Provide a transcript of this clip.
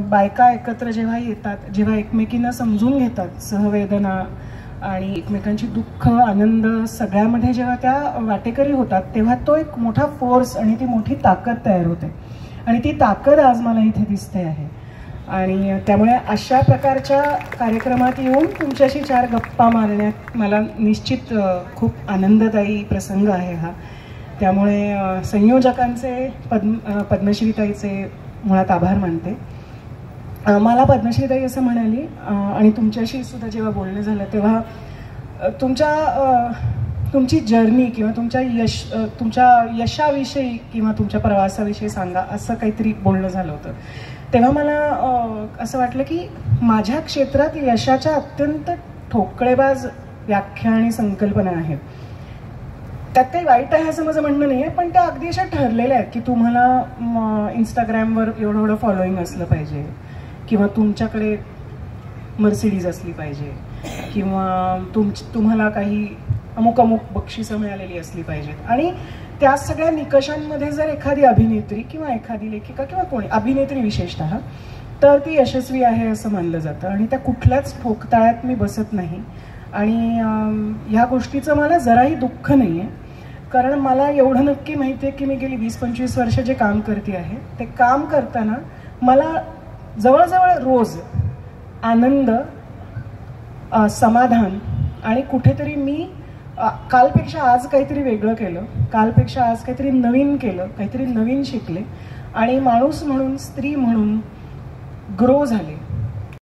बायका एकत्र जेव्हा येतात, जेव्हा एकमेकींना समजून घेतात, सहवेदना आणि एकमेकांची दुःख आनंद सगळ्यामध्ये जेव्हा त्या वाटेकरी होतात, तेव्हा तो एक मोठा फोर्स आणि ती मोठी ताकद तयार होते. आणि ती ताकद आज मला इथे दिसते आहे. आणि त्यामुळे अशा प्रकारच्या कार्यक्रमात येऊन तुमच्याशी 4 गप्पा मारण्यात मला निश्चित खूप आनंददायी प्रसंग आहे हा. त्यामुळे संयोजकांचे पद्मश्रीताईचे मुळात आभार मानते. मला पद्मश्रीताई असं म्हणाली आणि तुमच्याशी सुद्धा जेव्हा बोलणं झालं तेव्हा तुमची जर्नी किंवा तुमच्या यशाविषयी किंवा तुमच्या प्रवासाविषयी सांगा असं काहीतरी बोलणं झालं होतं. तेव्हा मला असं वाटलं की माझ्या क्षेत्रात यशाच्या अत्यंत ठोकळेबाज व्याख्या आणि संकल्पना आहेत. त्यात काही वाईट आहे असं माझं म्हणणं नाही आहे, पण त्या अगदी अशा ठरलेल्या आहेत की तुम्हाला इंस्टाग्रामवर एवढं फॉलोईंग असलं पाहिजे किंवा तुमच्याकडे मर्सिडीज असली पाहिजे किंवा तुम्हाला काही अमुक बक्षिसं मिळालेली असली पाहिजेत. आणि त्या सगळ्या निकषांमध्ये जर एखादी अभिनेत्री किंवा एखादी लेखिका किंवा कोणी अभिनेत्री विशेषतः तर ती यशस्वी आहे असं मानलं जातं. आणि त्या कुठल्याच ठोकताळ्यात मी बसत नाही. आणि ह्या गोष्टीचं मला जराही दुःख नाही आहे, कारण मला एवढं नक्की माहिती आहे की मी गेली 20-25 वर्ष जे काम करते आहे ते काम करताना मला जवळजवळ रोज आनंद, समाधान आणि कुठेतरी मी कालपेक्षा आज काहीतरी वेगळं केलं, कालपेक्षा आज काहीतरी नवीन केलं, काहीतरी नवीन शिकले आणि माणूस म्हणून, स्त्री म्हणून ग्रो झाले.